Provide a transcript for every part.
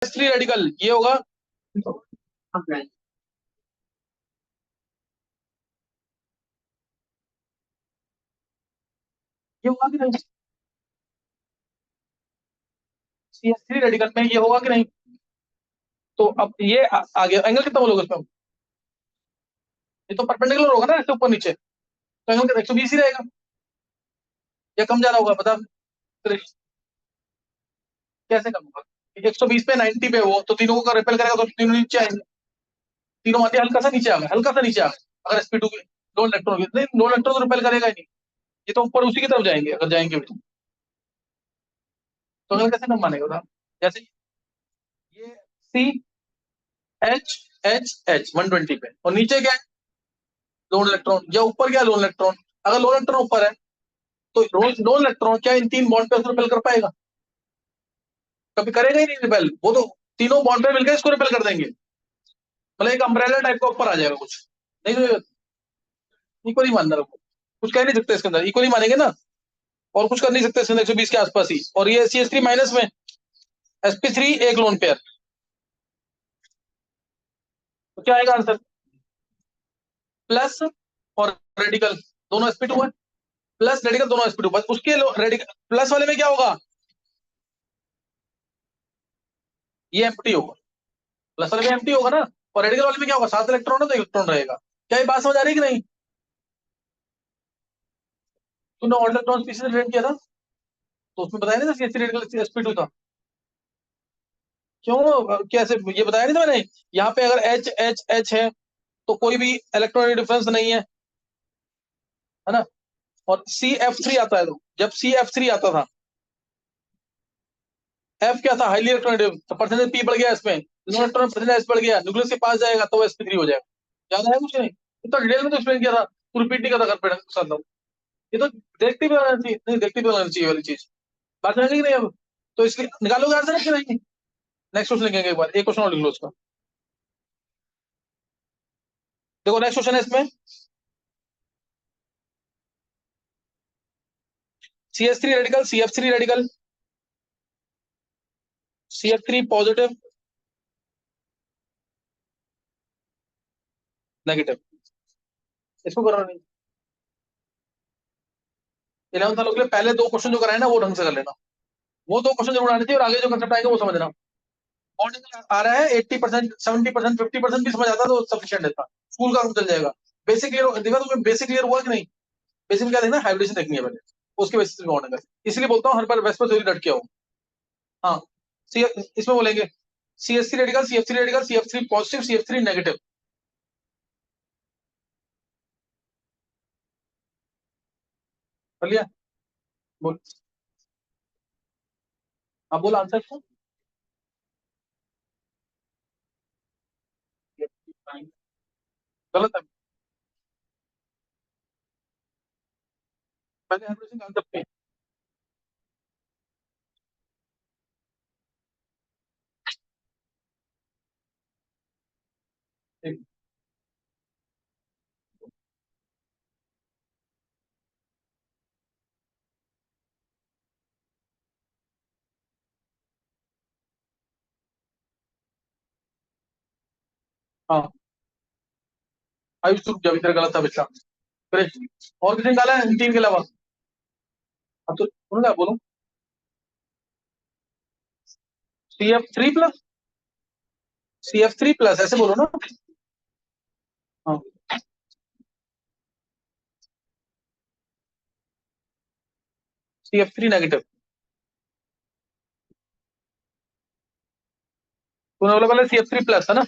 Three radical ये होगा, ये होगा कि नहीं? CH3 रेडिकल में ये होगा कि नहीं? तो अब ये आ गया एंगल कितना बोलोगे उसमें? ये तो परपेंडिकुलर होगा ना ऐसे ऊपर नीचे, तो एंगल 120 ही रहेगा या कम ज्यादा होगा बता। कैसे कम होगा? 120 पे 90 पे वो तो तीनों को रिपेल करेगा तो तीनों नीचे आएंगे, तीनों आते हल्का सा नीचे आ गए, हल्का सा नीचे आ गए अगर sp2 के लो इलेक्ट्रॉन नहीं, लो इलेक्ट्रॉन तो रिपेल करेगा ही नहीं, ये तो ऊपर उसी की तरफ जाएंगे अगर जाएंगे भी तो अगर कैसे कम मानेगा बता। जैसे ये CH H 120 पे और नीचे क्या है लोन इलेक्ट्रॉन, या ऊपर क्या लोन इलेक्ट्रॉन, अगर लोन इलेक्ट्रॉन ऊपर है तो लोन इलेक्ट्रॉन क्या इन तीन बॉन्ड पे रिपेल कर पाएगा? कभी करेगा ही नहीं रिपेल, वो तो तीनों बॉन्ड पे मिलकर इसको रिपेल कर देंगे, मतलब एक अम्ब्रेला टाइप का ऊपर आ जाएगा कुछ। नहीं तो इक्वली मानना रखो, कुछ कह नहीं सकते इसके अंदर, इक्वली मानेंगे ना, और कुछ कर नहीं सकते इसके अंदर 120 के आसपास ही, और ये CH3 माइनस में sp3 एक लोन पेयर, तो क्या आएगा आंसर? प्लस और रेडिकल दोनों sp2 है, प्लस रेडिकल दोनों sp2, बस उसके रेडिकल प्लस वाले में क्या होगा, ये एम्प्टी होगा, प्लस वाले में एम्प्टी होगा ना, और रेडिकल वाले में क्या होगा, 7 इलेक्ट्रॉन है तो इलेक्ट्रॉन रहेगा। क्या ये बात समझ आ रही है कि नहीं? तूने ऑर्डर इलेक्ट्रॉन स्पीशीज रिलेट किया था तो उसमें बताया नहीं था CH3 रेडिकल sp2 था, क्यों कैसे ये बताया नहीं था मैंने? यहाँ पे अगर H H H है तो कोई भी इलेक्ट्रॉनिक डिफरेंस नहीं है ना, और CF3 आता है, तो जब CF3 आता था F क्या था, हाईली इलेक्ट्रॉनिक, तो परसेंटेज P बढ़ गया इसमें, इलेक्ट्रॉन परसेंटेज बढ़ गया, न्यूक्लियस के पास जाएगा तो sp3 हो जाएगा। याद है कुछ नहीं? इतना डिटेल में तो एक्सप्लेन किया था, तू रिपीट नहीं करता कर साथ, ये तो देखते भी रहना चाहिए, नहीं देखते भी रहना चाहिए वाली चीज, बात समझ नहीं अब, तो इसलिए निकालोगे आंसर कि नहीं? नेक्स्ट क्वेश्चन लिखेंगे एक बार, एक क्वेश्चन और लिख लो उसका। देखो नेक्स्ट क्वेश्चन है इसमें, CH3 radical CF3 radical, CF3 positive negative, इसको करना नहीं। 11th वालों के लिए पहले दो क्वेश्चन जो कराए ना वो ढंग से कर लेना, वो दो क्वेश्चन जरूर आने चाहिए, और आगे जो कंसेप्ट आएंगे वो समझना। बॉन्ड आ रहा है 80%, 70%, 50% भी समझ आता तो सफिशियंट है, स्कूल का चल जाएगा। बेसिक क्लियर देखा तो बेसिक क्लियर हुआ कि नहीं? बेसिक में क्या देखना, हाइब्रिडेशन देखनी है पहले, उसके बेसिस पे बॉन्ड है, इसलिए बोलता हूँ हर बार वेस्ट पर थ्योरी डट के आओ। हाँ, सी इसमें बोलेंगे CH3 radical CF3 radical CF3 positive CF3 negative, कर लिया? बोल, हाँ बोल आंसर तो। गलत है, पहले हाइब्रिडेशन कॉन्सेप्ट पे। हाँ आयुष रुक जा, अभी तेरा गलत था पिछला, फिर और किसी निकाला है इन तीन के अलावा? अब तो बोलो ना, बोलो। CF3 प्लस, CF3 प्लस ऐसे बोलो ना। हाँ, CF3 नेगेटिव, तूने बोला पहले CF3 प्लस है ना,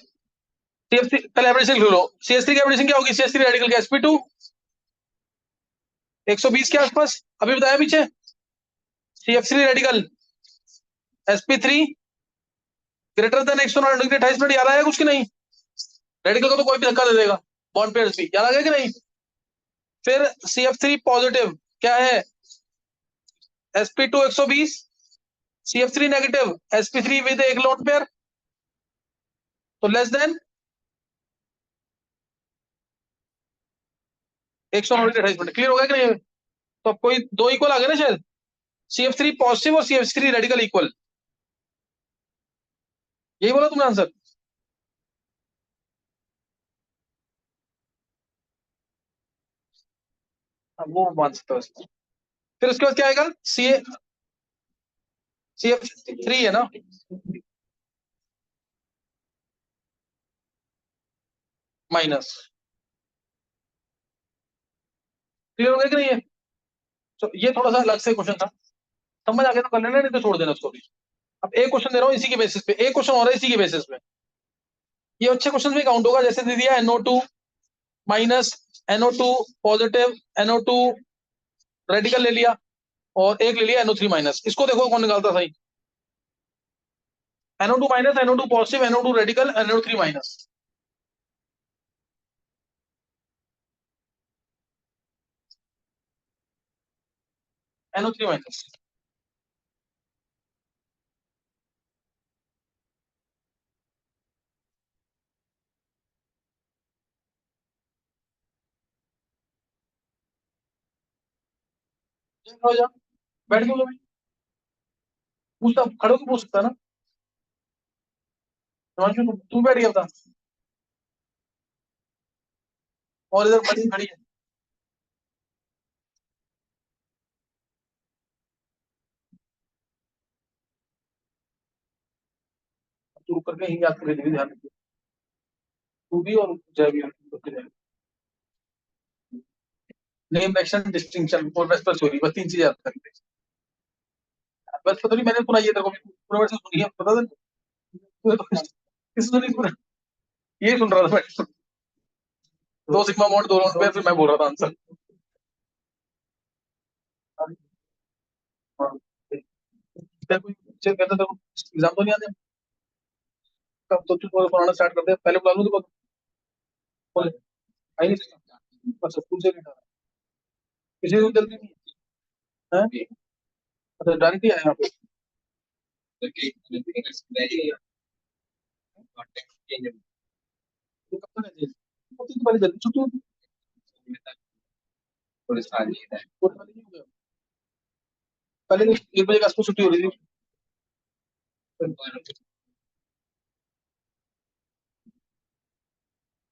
CF3 पहले एवरेज लिख लो, CH3 की एवरेज क्या होगी, CH3 रेडिकल का sp2 120 के आसपास, अभी बताया पीछे। CF3 radical sp3 greater than 128 minute, याद आया कुछ कि नहीं? रेडिकल को तो कोई भी धक्का दे देगा, बॉन्ड पेयर्स भी, याद आ गया कि नहीं? फिर CF3 पॉजिटिव क्या है, sp2 120, CF3 negative sp3 with एक लोन पेयर, तो लेस देन 128 मिनट, क्लियर हो गया कि नहीं? तो अब कोई दो इक्वल आ गए ना शायद, CF3 पॉजिटिव और CF3 रेडिकल इक्वल, यही बोला तुमने आंसर? वो मान सकते हो इसको। फिर उसके बाद क्या आएगा? CF3 है ना? माइनस। क्लियर हो गया कि नहीं है? तो ये थोड़ा सा अलग से क्वेश्चन था, समझ आ गया तो कर लेना, नहीं तो छोड़ देना उसको भी। अब एक क्वेश्चन दे रहा हूँ इसी के बेसिस पे, एक क्वेश्चन और है इसी के बेसिस पे। ये अच्छे क्वेश्चन में काउंट होगा। जैसे दे दिया NO2 minus, NO2 positive, NO2 radical ले लिया, और एक ले लिया NO3 माइनस। इसको देखो कौन निकालता सही। NO2 minus, NO2 positive, NO2 radical, NO3 minus. NO3 minus. हो जा, बैठ क्यों गए? पूछता, खड़े होकर पूछ सकता है ना। हिमांशु, तू बैठ गया था, और इधर बड़ी खड़ी है। तू रुक करके ही याद करके देखिए, ध्यान रखिए। तू भी और जय भी, रुक के जाए। नेम, एक्शन, डिस्टिंक्शन और वेस्पर चोरी, बस तीन चीजें याद करके। बस पता नहीं, मैंने सुना ये देखो, पूरा वर्ष सुनी है, पता था किसी ने नहीं सुना। ये सुन रहा था मैं। दो सिग्मा मॉड, दो राउंड पे, फिर मैं बोल रहा था आंसर। कहता था एग्जाम तो नहीं आते, कब तो तू पढ़ाना स्टार्ट कर दे, पहले बुला लूं तो बोले, आई नहीं सकता, बस स्कूल से नहीं आ रहा, किसी को जल्दी नहीं है। हैं? अच्छा डायरेक्ट ही आया यहाँ पे। तो कब तक है जेल? तो पहले जल्दी छुट्टी होती, और पहले नहीं हो गया। पहले नहीं, 1 बजे के आसपास छुट्टी हो रही थी।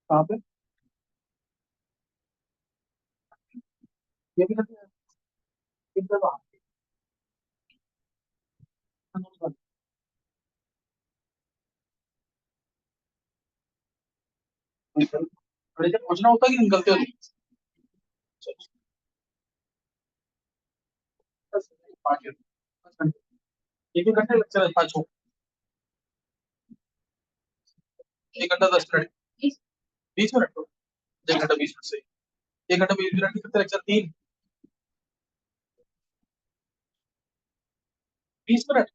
कहाँ पे? ये भी करते हैं, कितना बात है। बड़े जब पहुंचना होता है कि निकलते हो? पाँच, 1 घंटे लगता है, 5 हो, 1 घंटा 10 मिनट, 20 मिनट तो, 1 घंटा 20 मिनट से, 1 घंटा 20 मिनट की कितने लेक्चर? 3, 20 मिनट।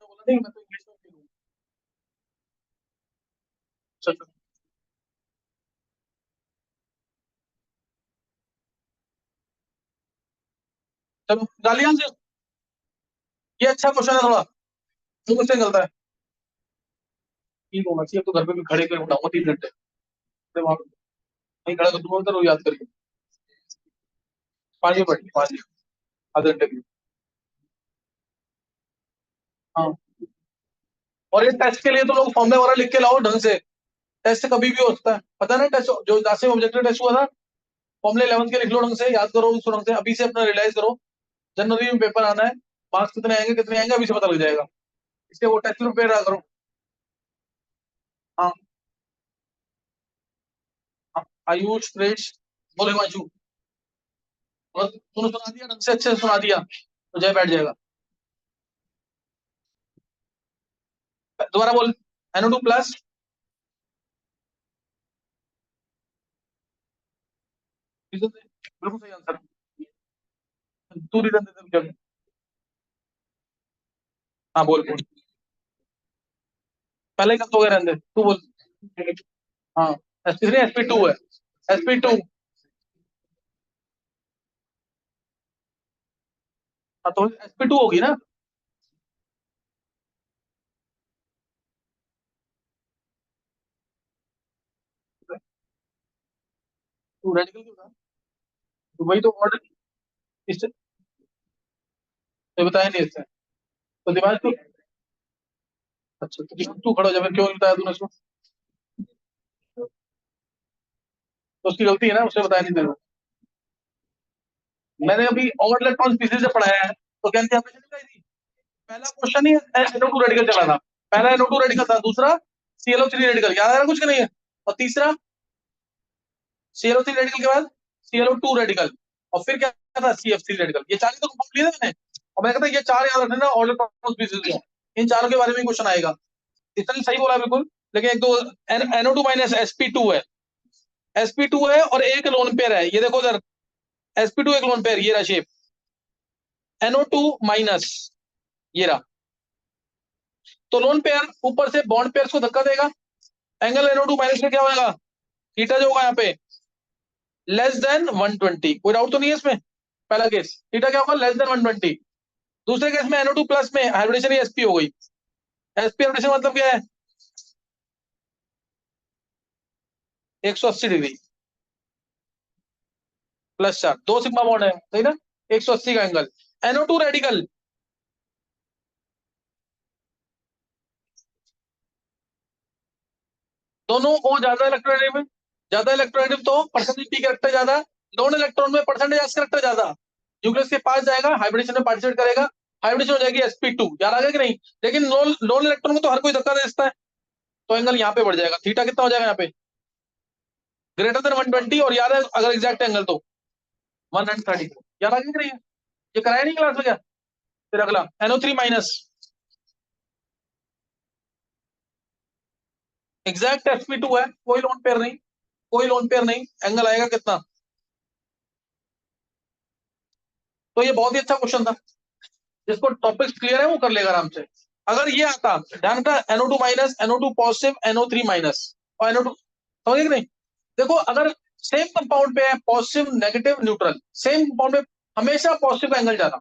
तो बोला नहीं, मैं तो इंग्लिश में फेल हूँ। चलो चलो, गालियां से। ये अच्छा क्वेश्चन है थोड़ा, तो क्वेश्चन गलता है। ठीक होना चाहिए, अब तो घर पे भी खड़े कर उठाऊंगा 3 घंटे, फिर वहां नहीं खड़ा कर दूंगा उधर, वो याद करके। 5 मिनट, 5, आधे घंटे की। हाँ, और ये टेस्ट के लिए तो लोग फॉर्मूला वगैरह लिख के लाओ ढंग से। टेस्ट कभी भी हो सकता है, पता है ना, टेस्ट जो लास्ट में ऑब्जेक्टिव टेस्ट हुआ था, फॉर्मूले 11 के लिख लो ढंग से, याद करो उसको ढंग से, अभी से अपना रियलाइज करो। जनवरी में पेपर आना है, मार्क्स कितने आएंगे अभी से पता लग जाएगा। इसलिए वो टेस्ट में प्रिपेयर करो। हाँ, हाँ, आयुष, सुरेश, बोले हिमांशु, और तूने सुना दिया ढंग से, अच्छे से सुना दिया तो जय बैठ जाएगा। दोबारा बोल। NO2 प्लस, बिल्कुल सही आंसर। तू रीजन दे दे जल्दी। हाँ बोल बोल, पहले कब तो गए रहने दे, तू बोल। हाँ, SP3 SP2 है, SP2। हाँ तो SP2 होगी ना? तू रेडिकल क्यों था? तो वही तो ऑर्डर, ये बताया नहीं इससे, तो दिमाग तू, अच्छा तो दिमाग तू खड़ा हो जा, फिर क्यों नहीं बताया तूने उसको? तो उसकी गलती है ना, उसने बताया नहीं तेरे को। मैंने अभी और इलेक्ट्रॉन स्पीसीज से पढ़ाया है, तो क्या ऑपरेशन बताई थी? पहला क्वेश्चन ही NO2 रेडिकल चला था, पहला NO2 रेडिकल था, दूसरा ClO3 रेडिकल, याद है ना कुछ कि नहीं है, और तीसरा ClO3 रेडिकल के बाद ClO2 रेडिकल, और फिर क्या था CF3 रेडिकल। ये चार ही तो कंपाउंड लिए थे मैंने, और मैंने कहा था ये चार याद रखना और इलेक्ट्रॉन स्पीसीज में, इन चारों के बारे में क्वेश्चन आएगा। इतना सही बोला बिल्कुल, लेकिन एक दो NO2 माइनस sp2 है, sp2 है और एक लोन पेयर है, ये देखो उधर sp2 एक लोन पेयर, ये रहा शेप, NO2 माइनस, ये रहा। तो लोन पेयर ऊपर से बॉन्ड पेयर को धक्का देगा, एंगल NO2 माइनस में क्या होगा, थीटा जो होगा यहाँ पे लेस देन 120, कोई डाउट तो नहीं है इसमें। पहला केस थीटा क्या होगा, लेस देन 120। दूसरे केस में NO2 प्लस में हाइब्रिडेशन sp हो गई, sp हाइब्रिडेशन मतलब क्या है, 180 डिग्री प्लस 4, दो सिग्मा बॉन्ड है, सही ना, 180 का एंगल। NO2 रेडिकल, दोनों को ज्यादा इलेक्ट्रोनेगेटिव, ज्यादा इलेक्ट्रोनेगेटिव तो परसेंटेज पी कैरेक्टर ज्यादा, लोन इलेक्ट्रॉन में परसेंटेज एस कैरेक्टर ज्यादा, न्यूक्लियस के पास जाएगा, हाइब्रिडेशन में पार्टिसिपेट करेगा, हाइब्रिडेशन हो जाएगी sp2, याद आ गया कि नहीं। लेकिन लोन लोन इलेक्ट्रॉन को तो हर कोई धक्का दे सकता है, तो एंगल यहाँ पे बढ़ जाएगा, थीटा कितना हो जाएगा यहाँ पे, ग्रेटर देन 120, और याद है अगर एग्जैक्ट एंगल तो 130, याद आ गया कि नहीं, ये कराया नहीं क्लास में क्या। फिर अगला NO3 माइनस, एग्जैक्ट sp2 है, कोई लोन पेयर नहीं, कोई लोन पेयर नहीं, एंगल आएगा कितना। तो ये बहुत ही अच्छा क्वेश्चन था, जिसको टॉपिक्स क्लियर है वो कर लेगा आराम से। अगर ये आता, ध्यान का, NO2 minus, NO2 positive, NO3 minus और NO2, समझे कि नहीं। देखो अगर सेम कंपाउंड पे है positive negative neutral, same compound में हमेशा पॉजिटिव का एंगल ज्यादा,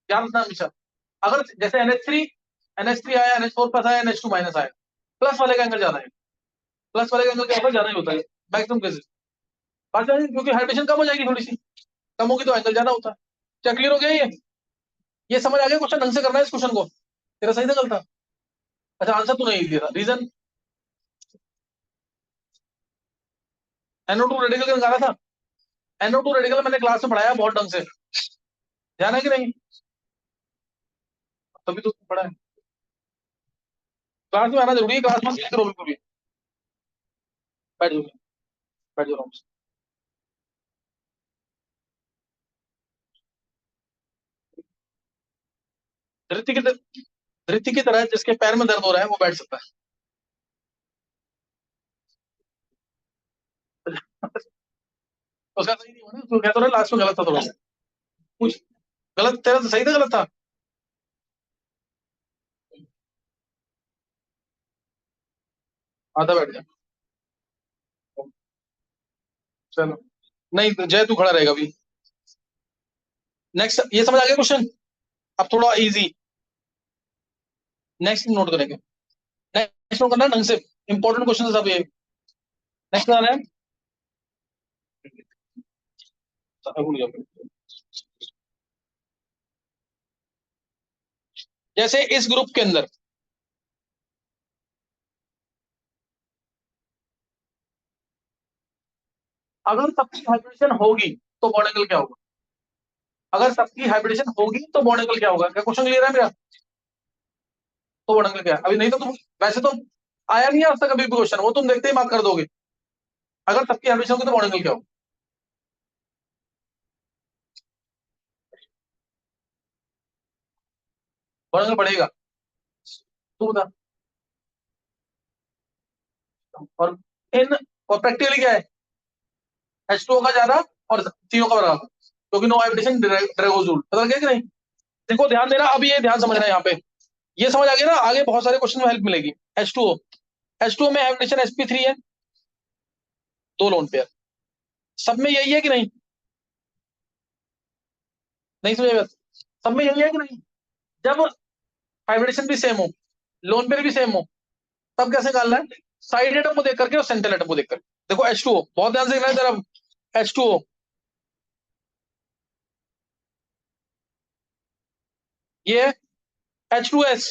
ध्यान रखना हमेशा। अगर जैसे NH3 आया, NH4 प्लस आया, NH2 माइनस आया, प्लस वाले का एंगल ज्यादा है, प्लस वाले का एंगल क्या होता है, ज्यादा ही होता है मैक्सिमम केसेस, क्योंकि हाइड्रेशन कम हो जाएगी, थोड़ी सी कम होगी तो एंगल ज्यादा होता है। क्या क्लियर हो गया ये समझ आ गया, क्वेश्चन ढंग से करना है इस क्वेश्चन को, तेरा सही था गलत था। अच्छा आंसर तू नहीं दिया था, रीजन NO2 रेडिकल का निकाला था, NO2 रेडिकल मैंने क्लास में पढ़ाया बहुत ढंग से, ध्यान है कि नहीं, तभी तो पढ़ा है। क्लास में आना जरूरी है, क्लास में करो बिल्कुल भी, बैठ जाओ, बैठ जाओ आराम से। धृति की धृति की तरह जिसके पैर में दर्द हो रहा है वो बैठ सकता है। उसका सही नहीं हुआ ना, तो कहता रहा लास्ट में गलत था थोड़ा सा, कुछ गलत, तेरा तो सही था गलत था। आधा बैठ जा, चलो, नहीं जय तू खड़ा रहेगा अभी। नेक्स्ट, ये समझ आ गया क्वेश्चन, अब थोड़ा इजी, नेक्स्ट नोट करेंगे, नेक्स्ट नोट करना ढंग से, इंपॉर्टेंट क्वेश्चन सब ये। नेक्स्ट आ रहा है, भूल गया। जैसे इस ग्रुप के अंदर अगर सबकी हाइब्रिडेशन होगी तो बॉन्ड एंगल क्या होगा, अगर सबकी हाइब्रिडेशन होगी तो बॉन्ड एंगल क्या होगा, क्या क्वेश्चन क्लियर है मेरा, तो बॉन्ड एंगल क्या है, अभी नहीं तो तुम, वैसे तो आया नहीं है आज तक अभी भी क्वेश्चन, वो तुम देखते ही मार्क कर दोगे, अगर सबकी हाइब्रिडेशन होगी तो बॉन्ड एंगल क्या होगा, बॉन्ड एंगल बढ़ेगा, तू बता। और इन, और प्रैक्टिकली क्या है, H2O का ज्यादा और CO का बराबर, क्योंकि नो हाइब्रिडेशन ड्रैगोज रूल, पता लग गया कि नहीं। देखो ध्यान देना, अब ये ध्यान समझना है यहाँ पे, ये समझ आ गया ना, आगे बहुत सारे क्वेश्चन में हेल्प मिलेगी। H2O, H2O में हाइब्रिडेशन sp3 है, दो लोन पेयर, सब में यही है कि नहीं, नहीं समझे बात, सब में यही है कि नहीं। जब हाइब्रिडेशन भी सेम हो, लोन पेयर भी सेम हो, तब कैसे निकालना है, साइड एटम को देख करके और सेंट्रल एटम को देख करके। देखो H2O बहुत ध्यान से देखना है जरा, H2O ये है H2S,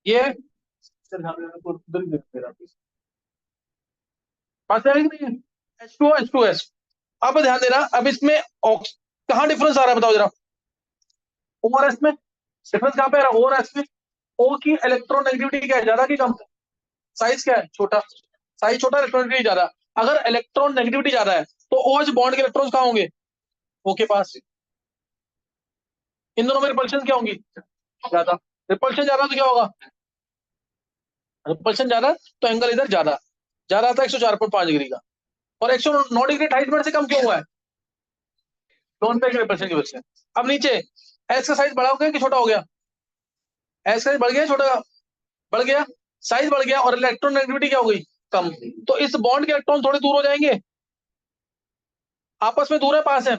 ये है बात है कि नहीं है? H2S। अब ध्यान देना, अब इसमें कहाँ डिफरेंस आ रहा है बताओ जरा। ओआरएस में डिफरेंस कहाँ पे आ रहा है? ओआरएस में ओ की इलेक्ट्रॉन नेगेटिविटी क्या है, ज्यादा की कम? साइज क्या है? छोटा। साइज छोटा, इलेक्ट्रॉन नेगेटिविटी ज्यादा। अगर इलेक्ट्रॉन नेगेटिविटी ज्यादा है तो OH बॉन्ड के इलेक्ट्रॉन्स कहाँ होंगे? O के पास। इन दोनों में रिपल्शन क्या होंगी? ज्यादा। रिपल्शन ज्यादा तो क्या होगा? रिपल्शन ज्यादा तो एंगल इधर ज्यादा। ज्यादा था 104.5 डिग्री का, और 109 डिग्री 28 मिनट से कम क्यों हुआ है? लोन पे रिपल्शन की वजह से। अब नीचे एस का साइज बड़ा हो गया कि छोटा हो गया? एस का साइज बढ़ गया छोटा? बढ़ गया। साइज बढ़ गया और इलेक्ट्रॉन नेगेटिविटी क्या हो गई? कम। तो इस बॉन्ड के इलेक्ट्रॉन थोड़े दूर हो जाएंगे। आपस में दूर है पास है?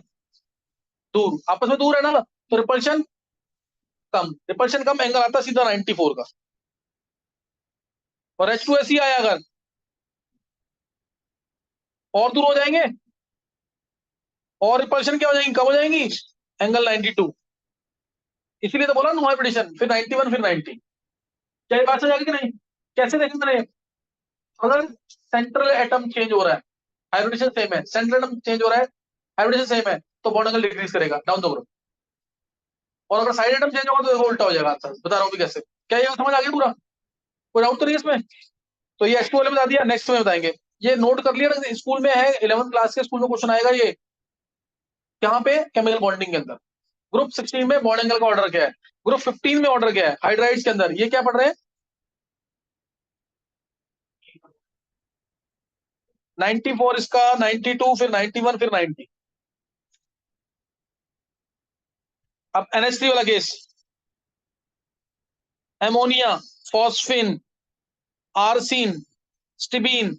दूर। आपस में दूर है ना, तो रिपल्शन कम। रिपल्शन कम, एंगल आता सीधा 94 का। और H2S ही आया अगर, और दूर हो जाएंगे, और रिपल्शन क्या हो जाएंगी? कम हो जाएंगी, एंगल 92। इसीलिए तो बोला नो हाइब्रिडेशन, फिर 91, फिर 90। क्या ये बात समझ आ गई कि नहीं? कैसे देखेंगे? अगर सेंट्रल एटम चेंज हो रहा है, हाइब्रिडेशन सेम है, सेंट्रल एटम चेंज हो रहा है, हाइब्रिडेशन सेम है, तो बॉन्ड एंगल डिक्रीज करेगा डाउन द ग्रुप। और अगर साइड एटम चेंज होगा तो देखो उल्टा हो जाएगा आंसर। बता रहा हूँ भी कैसे। क्या ये समझ आ गया पूरा? कोई डाउट तो नहीं है इसमें? तो ये H2 वाले बता दिया, नेक्स्ट में बताएंगे। ये नोट कर लिया ना, स्कूल में है, 11th क्लास के स्कूल में क्वेश्चन आएगा ये। यहाँ पे केमिकल बॉन्डिंग के अंदर ग्रुप 16 में बॉन्ड एंगल का ऑर्डर क्या है, ग्रुप 15 में ऑर्डर क्या है, हाइड्राइड्स के अंदर ये क्या पढ़ रहे हैं? 94 इसका, 92, फिर 91, फिर 90। अब NH3 वाला केस, एमोनिया, फॉस्फिन, आर्सिन, स्टिबीन,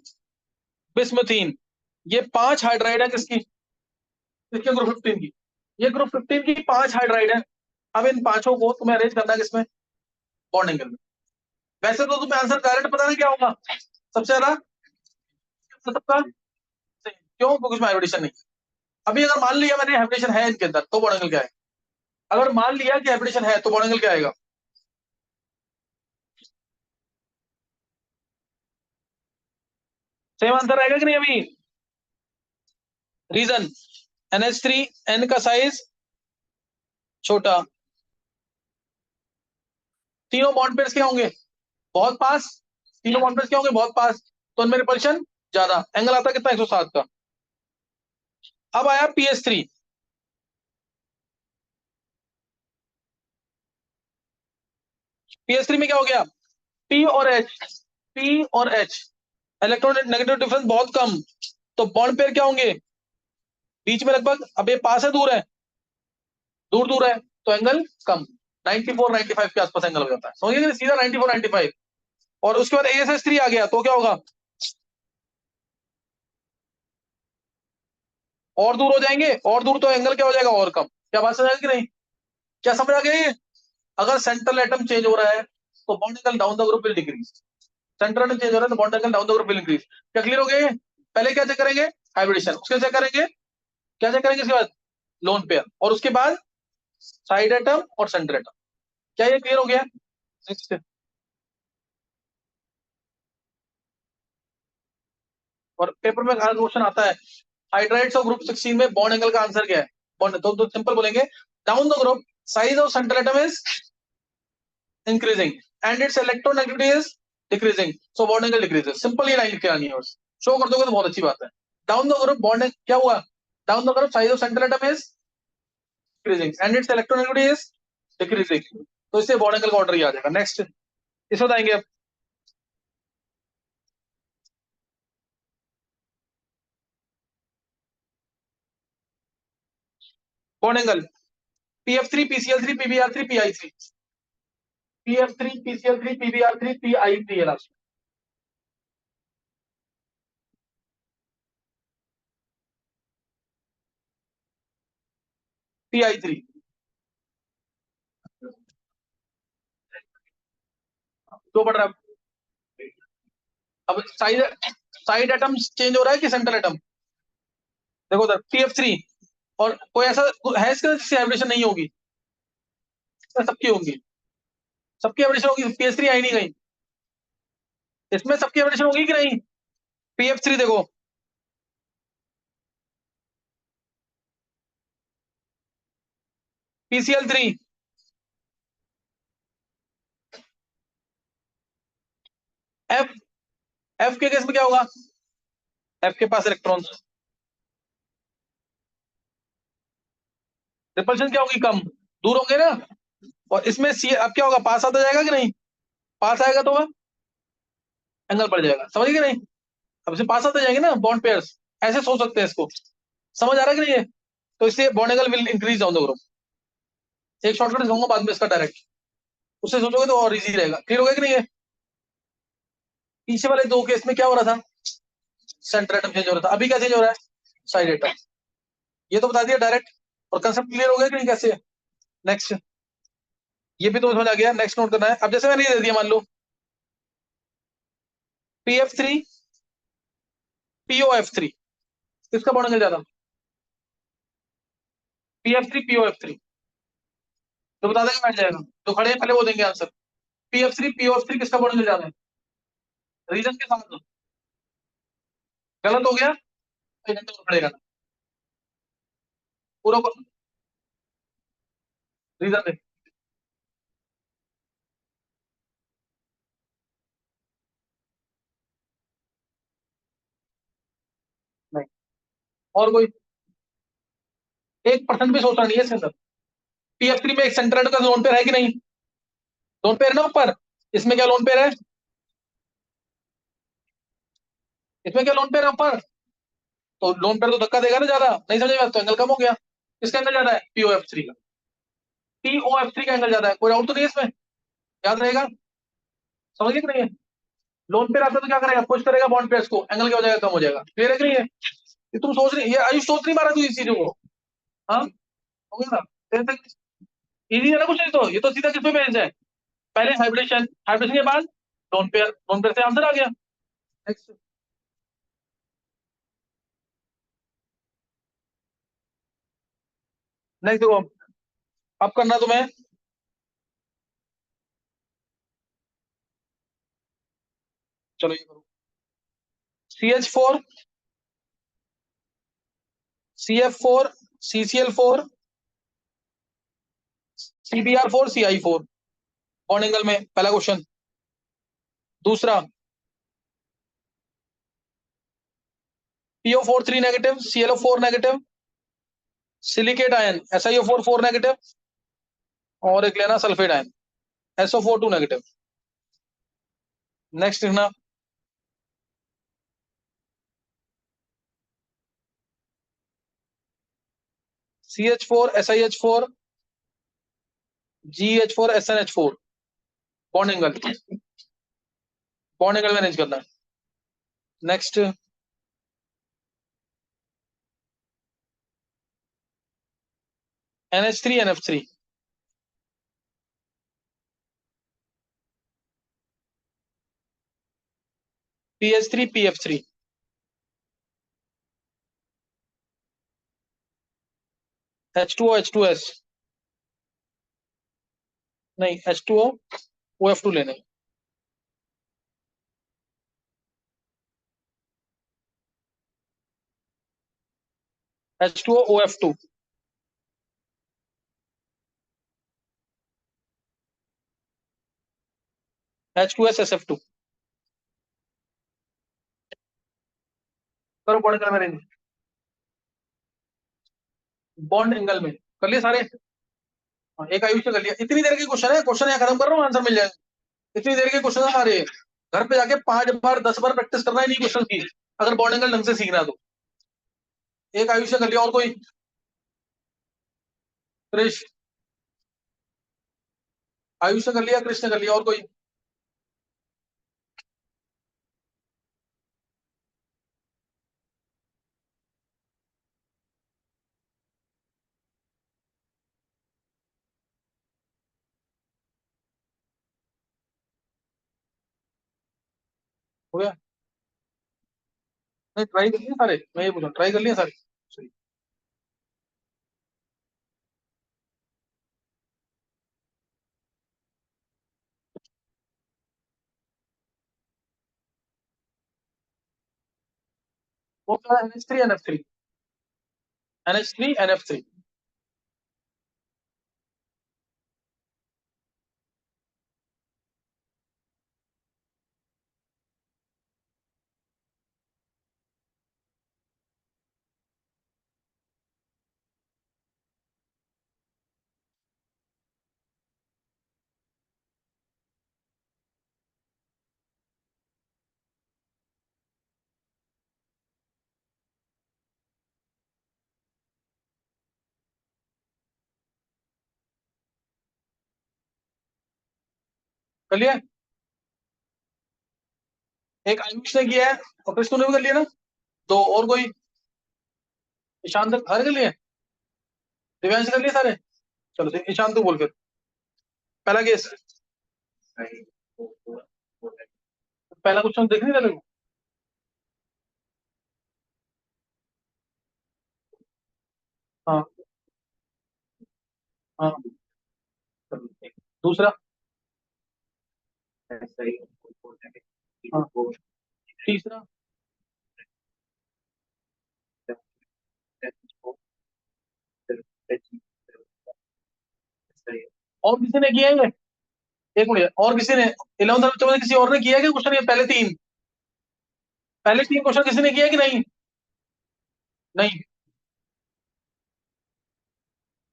बिस्मथीन, ये 5 हाइड्राइड है किसकी? किसके? ग्रुप 15 की। ये ग्रुप 15 की 5 हाइड्राइड है। अब इन पांचों को तुम्हें अरेंज करना है किसमें? बॉन्ड एंगल में। वैसे तो तुम्हें आंसर डायरेक्ट पता नहीं क्या होगा सबसे ज्यादा सबका? क्यों? क्योंकि उसमें हाइब्रिडेशन नहीं है। अभी अगर मान लिया मैंने हाइब्रिडेशन है इनके अंदर, तो बॉन्ड एंगल क्या है? अगर मान लिया कि हाइब्रिडेशन है तो बॉन्ड एंगल क्या आएगा? सेम आंसर आएगा कि नहीं अभी? रीजन, NH3, N का साइज छोटा, तीनों बॉन्ड पेयर्स क्या होंगे? बहुत पास। तीनों बॉन्ड पेयर्स क्या होंगे? बहुत पास। तो इनमें रिपल्शन ज्यादा, एंगल आता कितना? 107 का। अब आया PS3। PS3 में क्या हो गया? P और H, P और H, इलेक्ट्रॉन नेगेटिव डिफरेंस बहुत कम, तो बॉन्ड पेयर क्या होंगे? बीच में लगभग। अब ये पास है दूर है? दूर दूर है, तो एंगल कम। 94 95 के आसपास एंगल हो जाता है, समझिए सीधा 94 95। और उसके बाद ASH3 आ गया तो क्या होगा? और दूर हो जाएंगे, और दूर तो एंगल क्या हो जाएगा? और कम। क्या बात समझ आ गई कि नहीं? क्या समझ आ गई ये? अगर सेंट्रल एटम चेंज हो रहा है तो bond angle down the group will decrease. Central atom change हो रहा है तो bond angle down the group will increase. क्या क्लियर हो गया ये? पहले क्या चेक करेंगे? हाइब्रिडेशन। उसके चेक करेंगे, क्या चेक करेंगे इसके बाद? Lone pair. और उसके बाद साइड एटम और सेंटर एटम। क्या ये क्लियर हो गया? नेक्स्ट। और पेपर में क्वेश्चन आता है, हाइड्राइड्स ऑफ ग्रुप 16 में बॉन्ड एंगल का आंसर क्या है? बॉन्ड तो सिंपल बोलेंगे, down the group size of central atom is increasing and it's electronegativity is decreasing, so bond angle decreases. Simple ये लाइन लिख के आनी है बस। शो कर दोगे तो बहुत अच्छी बात है। डाउन द ग्रुप बॉन्ड क्या हुआ? Down the group size of central atom is increasing and it's electronegativity is decreasing, तो इससे बॉन्ड एंगल का ऑर्डर ही आ जाएगा। नेक्स्ट इसमें बताएंगे अब bond angle, PF3 PCl3 PBr3 PI3। PF3 PCl3 PBr3 PI3 है लास्ट। PI3 दो पढ़ रहा है। अब साइड साइड एटम चेंज हो रहा है कि सेंट्रल एटम? देखो उधर PF3, और कोई ऐसा है इसके जिससे हाइब्रिडेशन नहीं होगी? सबकी होगी, सबकी हाइब्रिडेशन होगी, PS3 आई नहीं कहीं, इसमें सबकी हाइब्रिडेशन होगी कि नहीं? PF3 देखो, PCl3, F, F के केस में क्या होगा? F के पास इलेक्ट्रॉन, रिपल्शन क्या होगी? कम, दूर होंगे ना। और इसमें सी अब क्या होगा, पास आता जाएगा कि नहीं? पास आएगा तो वह एंगल बढ़ जाएगा, समझ गए नहीं? अब इसे पास आते जाएंगे ना बॉन्ड पेयर्स, ऐसे सोच सकते हैं इसको, समझ आ रहा है कि नहीं है? तो इससे bond angle will increase down the group. एक शॉर्टकट दूंगा बाद में इसका डायरेक्ट, उससे सोचोगे तो और इजी रहेगा। क्लियर हो गया कि नहीं है? पीछे वाले दो केस में क्या हो रहा था? सेंटर एटम चेंज हो रहा था, अभी क्या चेंज हो रहा है? Side atom. ये तो बता दिया डायरेक्ट, और कंसेप्ट क्लियर हो गया कि नहीं कैसे है? नेक्स्ट, ये भी तो समझ आ गया। नेक्स्ट नोट करना है। अब जैसे मैंने ये दे दिया, मान लो PF3 POF3, किसका बॉन्ड एंगल ज्यादा? PF3 POF3, तो बता देगा, बैठ जाएगा। जो खड़े हैं पहले वो देंगे आंसर। PF3 POF3 किसका बॉन्ड एंगल ज्यादा है? रीजन के साथ दो। गलत हो गया, एक घंटे और पड़ेगा। पूरा रीजन दे। नहीं, और कोई 1% भी सोचना नहीं है इसके अंदर। PF3 में एक सेंट्रोइड का लोन पेयर है कि नहीं? लोन पेयर है ना ऊपर, इसमें क्या लोन पेयर है? इसमें क्या लोन पेयर है ऊपर? तो लोन पेयर तो धक्का देगा ना ज्यादा, नहीं समझेगा तो एंगल कम हो गया। किसका एंगल ज्यादा है? POF3 का। POF3 का एंगल ज्यादा है, कोई डाउट तो नहीं है इसमें? याद रहेगा, समझिए कि नहीं है? लोन पेयर आता है तो क्या करेगा? पुश करेगा बॉन्ड पेयर्स को, एंगल क्या हो जाएगा? कम हो जाएगा। क्लियर है कि नहीं है? ये तुम सोच रही, ये आयुष सोच नहीं पा रहा तू इस चीजों को। हाँ, हो गया ना? इजी है ना कुछ? नहीं तो ये तो सीधा किस पे बेस्ड है? पहले हाइब्रिडेशन, हाइब्रिडेशन के बाद लोन पेयर से आंसर आ गया। नेक्स्ट, नेक्स्ट देखो, अब करना तुम्हें, चलो ये करो। CH4 CF4 CCl4 CBr4 CI4, bond angle में पहला क्वेश्चन। दूसरा, PO4 3 negative, ClO4 negative, silicate ion SiO4 4 negative, और एक लेना sulphate ion SO4 2 negative. Next लिखना, CH4 SiH4 GH4 SnH4, bond angle, bond angle में अरेंज करना है। Next, NH3 NF3, PH3 PF3, H2O H2S, नहीं H2O OF2 लेने, H2O OF2, H2S SF2। करो बॉन्ड एंगल में अरेंज, बॉन्ड एंगल में कर लिए सारे। हाँ, एक आयुष से कर लिया। इतनी देर के क्वेश्चन है, क्वेश्चन यहाँ खत्म कर रहा हूँ, आंसर मिल जाएगा। इतनी देर के क्वेश्चन है सारे, घर पे जाके 5 बार 10 बार प्रैक्टिस करना है नहीं क्वेश्चन की, अगर बॉन्ड एंगल ढंग से सीखना है तो। एक आयुष से कर लिया, और कोई? क्रिश, आयुष ने कर लिया, कृष्ण ने कर लिया, और कोई? हो गया? नहीं, ट्राई कर लिए सारे, मैं ये पूछा, ट्राई कर लिए सारे? सही। वो क्या है? NH3 NF3, NH3 NF3। कर लिया? एक आयुष ने किया है और कृष्ण ने भी कर लिया ना। तो और कोई? ईशान तक हर कर लिए? दिव्यांश कर लिए सारे? चलो ठीक, ईशान तू बोल फिर। पहला केस, पहला क्वेश्चन देख नहीं रहे? हाँ हाँ। चलो, दूसरा। हाँ, तीसरा। और किसी ने किया है ये? एक मिनट, और किसी ने 11th में किसी और ने किया है क्या क्वेश्चन? ये पहले तीन, पहले तीन क्वेश्चन किसी ने किया है कि नहीं? नहीं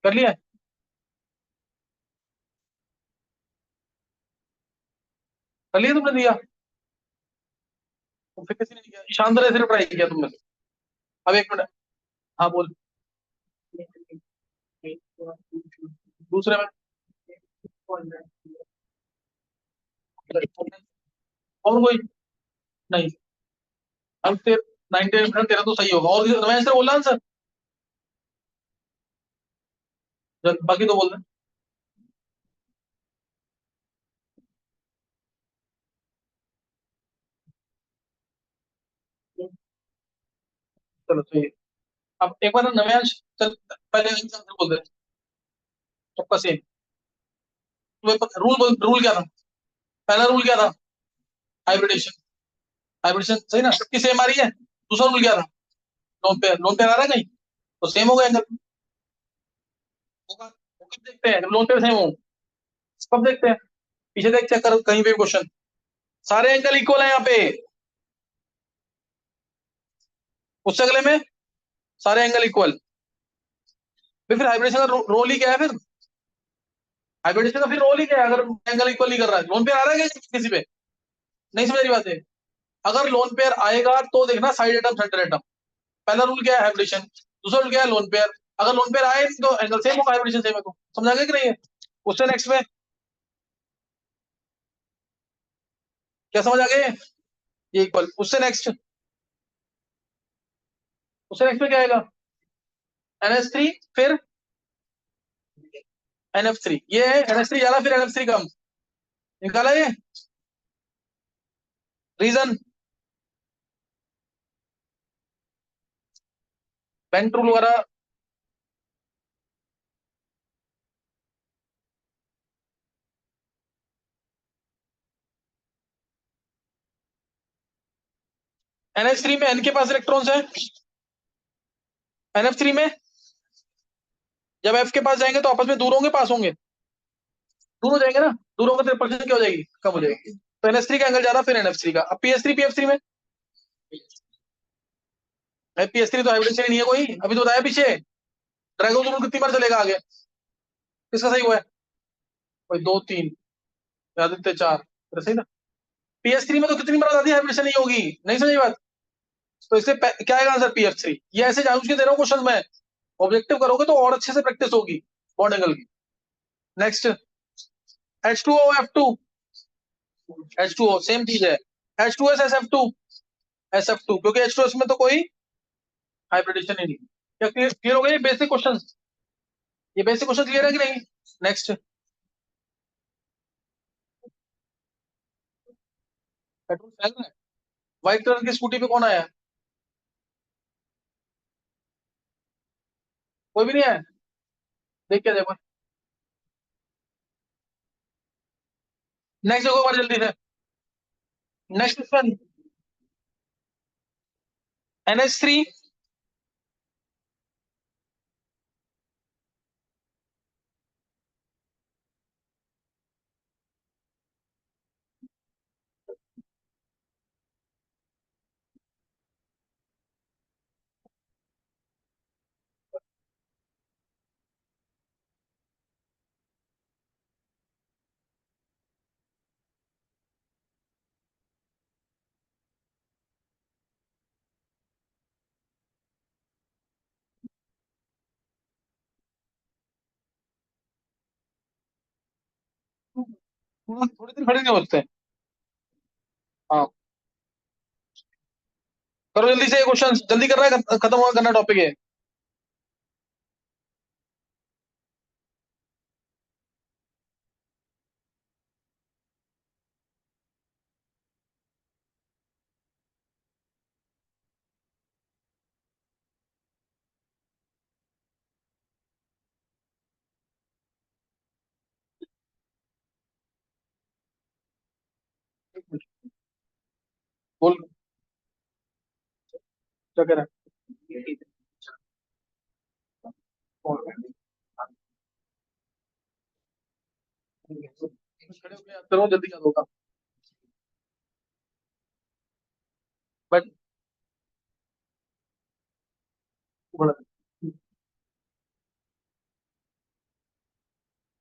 कर लिया है? कर लिया तुमने दिया? तो फिर किसी ने नहीं किया? ईशान ने सिर्फ ट्राई किया तुमने? अब एक मिनट। हाँ बोल। दूसरे में? और कोई? नहीं। अब तेरे 90% तेरा तो सही होगा, और रमेश ने बोला आंसर? बाकी तो बोल रहे हैं। चलो सही है। अब एक बार ना नव्यांश, चल पहले आंसर बोल दे, सबका सेम। रूल रूल क्या था? पहला रूल क्या था? हाइब्रिडेशन। हाइब्रिडेशन सही ना, सबकी सेम आ रही है। दूसरा रूल क्या था? लोन पेयर आ रहा है कहीं? तो सेम हो गया एंगल। होगा। वो कब देखते हैं जब लोन पेयर सेम हो? कब देखते हैं? पीछे देख, चेक कर कहीं पे क्वेश्चन, सारे एंगल इक्वल है यहाँ पे। उससे अगले में सारे एंगल इक्वल। फिर हाइब्रिडेशन का रोल ही क्या है फिर? हाइब्रिडेशन का फिर रोल ही क्या है? अगर एंगल इक्वल नहीं कर रहा है, लोन पेयर आ रहा है किसी पे? नहीं समझ रही बात है? अगर लोन पेयर आएगा तो देखना साइड एटम सेंटर एटम। पहला रूल क्या है? हाइब्रिडेशन। दूसरा रूल क्या है? Lone pair. अगर लोन पेयर आए तो एंगल सेम होगा, हाइब्रिडेशन सेम है, तो समझा गया कि नहीं है? उससे नेक्स्ट में क्या समझ आ गया ये इक्वल? उससे नेक्स्ट में क्या आएगा? NH3 फिर NF3। ये है NH3 ज्यादा फिर NF3 कम। निकाला ये? रीजन? बेंट रूल वगैरह? NH3 में N के पास इलेक्ट्रॉन्स है, NF3 में जब F के पास जाएंगे तो आपस में दूर होंगे पास होंगे? दूर हो जाएंगे ना। दूर होंगे तो परसेंट क्या हो जाएगी? कम हो जाएगी। तो NH3 का एंगल ज्यादा फिर NF3 का। अब PS3 PF3 में, PS3 तो हाइब्रिडेशन ही नहीं है कोई, अभी तो बताया पीछे। ड्रैगन रूल कितनी बार चलेगा आगे? किसका सही हुआ है? कोई दो तीन, आदित्य चार, फिर सही ना। PS3 में तो कितनी बार आती है हाइब्रिडेशन नहीं होगी? नहीं समझी बात? तो इससे क्या आएगा आंसर? PF3। ये ऐसे जानबूझ के दे रहा हूँ क्वेश्चन में, ऑब्जेक्टिव करोगे तो और अच्छे से प्रैक्टिस होगी बॉन्ड एंगल की। Next, H2O F2। H2O same चीज है। H2S SF2, SF2, क्योंकि H2S में तो कोई हाइब्रिडेशन ही नहीं। क्या क्लियर हो गया? ये बेसिक क्वेश्चन, ये बेसिक क्वेश्चन क्लियर है कि नहीं? नेक्स्ट, पेट्रोल फेंक रहा है। व्हाइट कलर की स्कूटी पे कौन आया? कोई भी नहीं आया? देख के देखो। नेक्स्ट देखो बार जल्दी से। नेक्स्ट क्वेश्चन, NH3 थोड़ी देर खड़े नहीं होते। हाँ, करो जल्दी से क्वेश्चन, जल्दी कर रहा है, खत्म होगा करना टॉपिक है। बोल, क्या कह रहा है? खड़े होके याद करो, जल्दी याद होगा। बट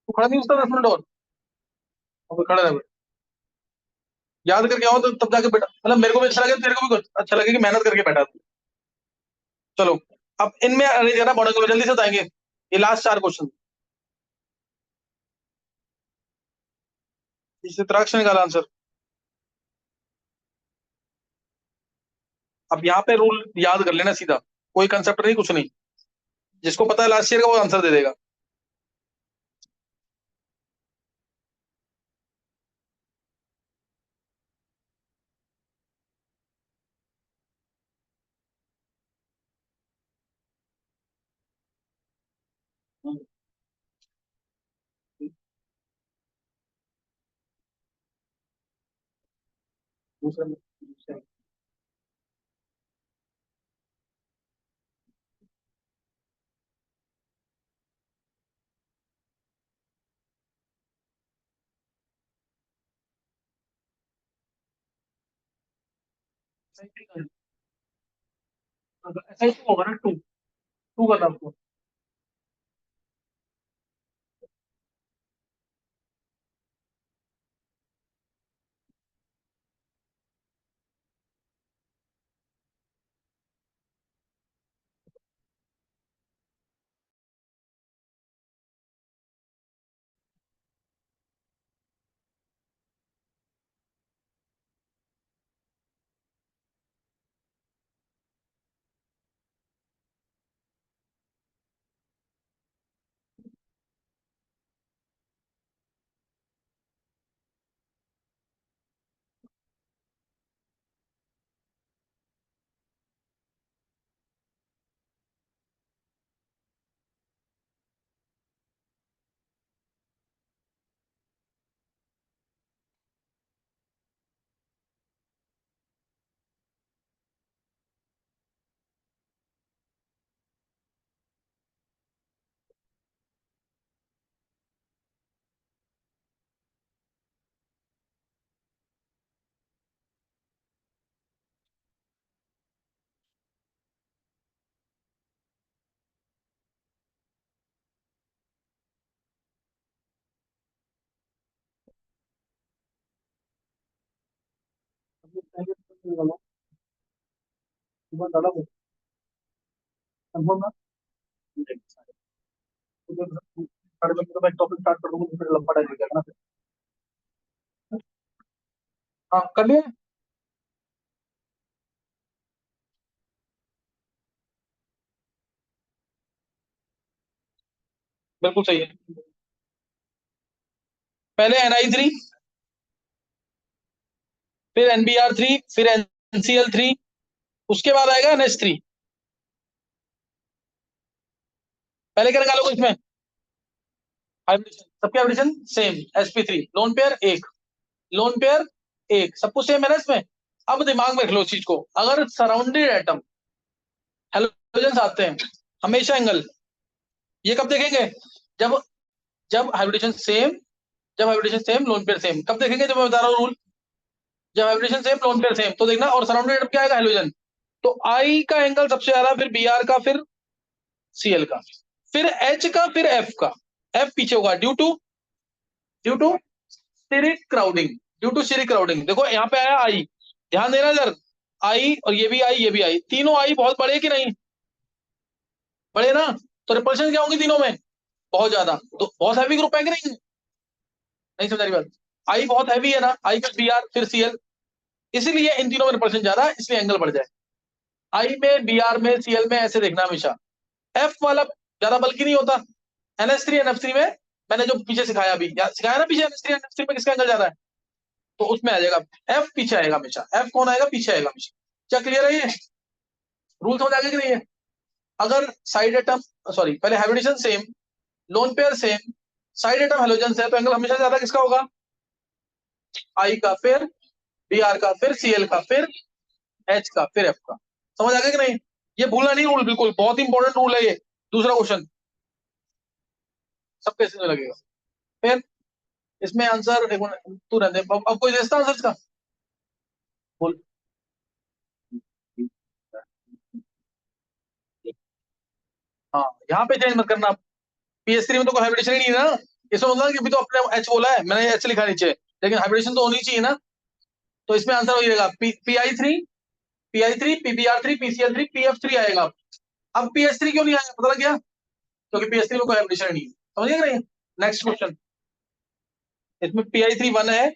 तू खड़ा नहीं उसका 10 मिनट और खड़ा रहे। याद करके आओ तो तब जाके बैठा, मतलब मेरे को भी अच्छा लगे, तेरे को भी कुछ अच्छा लगे कि मेहनत करके बैठा तू। चलो, अब इनमें अरेंज करना पड़ेगा, जल्दी से बताएंगे। ये लास्ट 4 क्वेश्चन। इससे तराक्ष ने निकाला आंसर। अब यहाँ पे रूल याद कर लेना सीधा, कोई कंसेप्ट नहीं, कुछ नहीं। जिसको पता है लास्ट ईयर का वो आंसर दे देगा। दूसरा ऐसा ही तो होगा ना, टू टू का था आपको। कंफर्म ना? साढ़े 10 तो मैं टॉपिक स्टार्ट कर दूंगा, तो फिर लंबा टाइम लगेगा ना। हाँ, कर लिए। बिल्कुल सही है। पहले NI3, फिर NBr3, फिर NCl3, उसके बाद आएगा NH3। पहले क्या निकालोगे इसमें? हाइब्रिडेशन, सबके hybridisation same. sp3 lone pair एक, लोन पेयर एक, सब कुछ सेम है ना इसमें। अब दिमाग में रख लो इस चीज को, अगर सराउंडेड एटम हेलोजन्स आते हैं हमेशा एंगल। ये कब देखेंगे? जब जब हाइब्रिडेशन सेम, जब hybridisation same lone pair same. कब देखेंगे? जब मैं बता रहा हूँ रूल, जब hybridisation same lone pair same, तो देखना। और सराउंडेड क्या आएगा? हेलोजन। तो आई का एंगल सबसे ज्यादा, फिर बी आर का, फिर सी एल का, फिर एच का, फिर एफ का। एफ पीछे होगा due to steric crowding. Due to steric crowding. देखो यहाँ पे आया आई, ध्यान देना इधर। आई और ये भी आई, ये भी आई, तीनों आई बहुत बड़े कि नहीं? बड़े ना? तो रिपल्शन क्या होंगी तीनों में? बहुत ज्यादा। तो बहुत हैवी ग्रुप है कि नहीं? नहीं समझ रही बात? आई बहुत हैवी है ना, आई फिर बी आर फिर सी एल। इसीलिए इन तीनों में रिपल्शन ज्यादा है, इसलिए एंगल बढ़ जाए। आई में, बी आर में, सी एल में ऐसे देखना हमेशा। एफ वाला ज्यादा बल्कि नहीं होता। NH3 NF3 में मैंने जो पीछे सिखाया, अभी सिखाया ना पीछे, NH3 NF3 में किसका एंगल ज्यादा है? तो उसमें आ जाएगा एफ पीछे आएगा हमेशा। एफ कौन आएगा? पीछे आएगा हमेशा। क्या क्लियर है ये? रूल समझ आ गया कि नहीं है? अगर साइड एटम, सॉरी पहले hybridisation same, lone pair same, side atom halogen है, तो एंगल हमेशा ज्यादा किसका होगा? आई का, फिर बी आर का, फिर सी एल का, फिर एच का, फिर एफ का। समझ आ गया कि नहीं? ये भूलना नहीं रूल, बिल्कुल बहुत इंपॉर्टेंट रूल है ये। दूसरा क्वेश्चन सबके इसमें लगेगा। फिर इसमें आंसर एक मिनट, तू रहने दे। अब कोई देता आंसर इसका? बोल। हाँ, यहाँ पे चेंज मत करना। PS3 में तो कोई हाइब्रिडेशन ही नहीं है ना। इसमें मतलब कि अभी तो अपने एच बोला है, मैंने एच लिखा नीचे, लेकिन हाइब्रिडेशन तो होनी चाहिए ना। तो इसमें आंसर वही रहेगा, P I three, PBr3, PCl3, आएगा। अब PS3 क्यों नहीं आएगा पता लग गया? क्योंकि PS3 में कोई हाइब्रिडेशन नहीं है। समझ गए नहीं? Next question. इसमें PI3 1 है,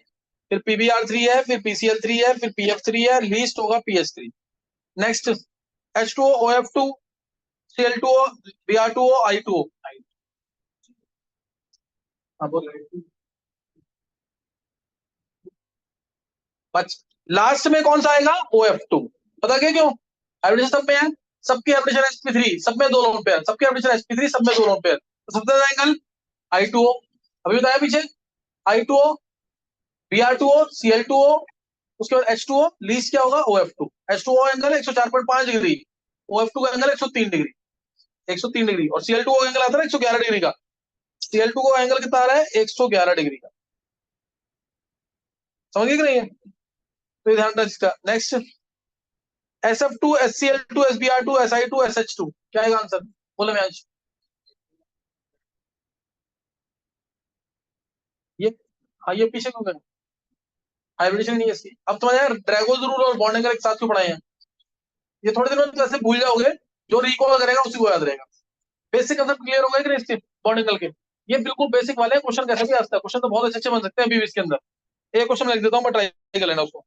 फिर PBr3 है, फिर PCl3 है, फिर PF3 है, लीस्ट होगा PS3। Next, H2O, OF2, Cl2O, Br2O, I2O। हाँ बोल। बच लास्ट में कौन सा आएगा? OF2। पता क्या क्यों? हाइब्रिडेशन सब में है, सबकी हाइब्रिडेशन sp3, सब में दो लोन पेयर, सबकी हाइब्रिडेशन sp3, सब में दो लोन पेयर, तो सबसे ज्यादा एंगल I2O। अभी बताया पीछे, I2O, Br2O, Cl2O, उसके बाद H2O, लीस्ट क्या होगा? OF2। H2O angle 104.5 degree, OF2 का एंगल 103 डिग्री, 103 डिग्री। और Cl2O का एंगल आता है 111 डिग्री का। Cl2 का एंगल कितना आ रहा है? 111 डिग्री का। समझ गए कि नहीं है? तो ये ध्यान रखना इसका। Next, SF2, SCl2, SBr2, Si2, SH2, क्या आएगा आंसर? बोले मैं आज ये, हाँ ये पीछे क्यों गए? हाइब्रिडेशन नहीं है इसकी। अब तुम्हारे यार ड्रैगोज रूल और बॉन्डिंग का एक साथ क्यों पढ़ाए हैं? ये थोड़े दिनों में ऐसे भूल जाओगे, जो रिकॉल करेगा उसी को याद रहेगा। बेसिक कंसेप्ट क्लियर हो गए कि नहीं इसके? बॉन्डिंग के ये बिल्कुल बेसिक वाले क्वेश्चन, कैसे भी आता है क्वेश्चन, तो बहुत अच्छे अच्छे बन सकते हैं अभी भी इसके अंदर। एक क्वेश्चन लिख देता हूँ मैं, ट्राई कर लेना उसको।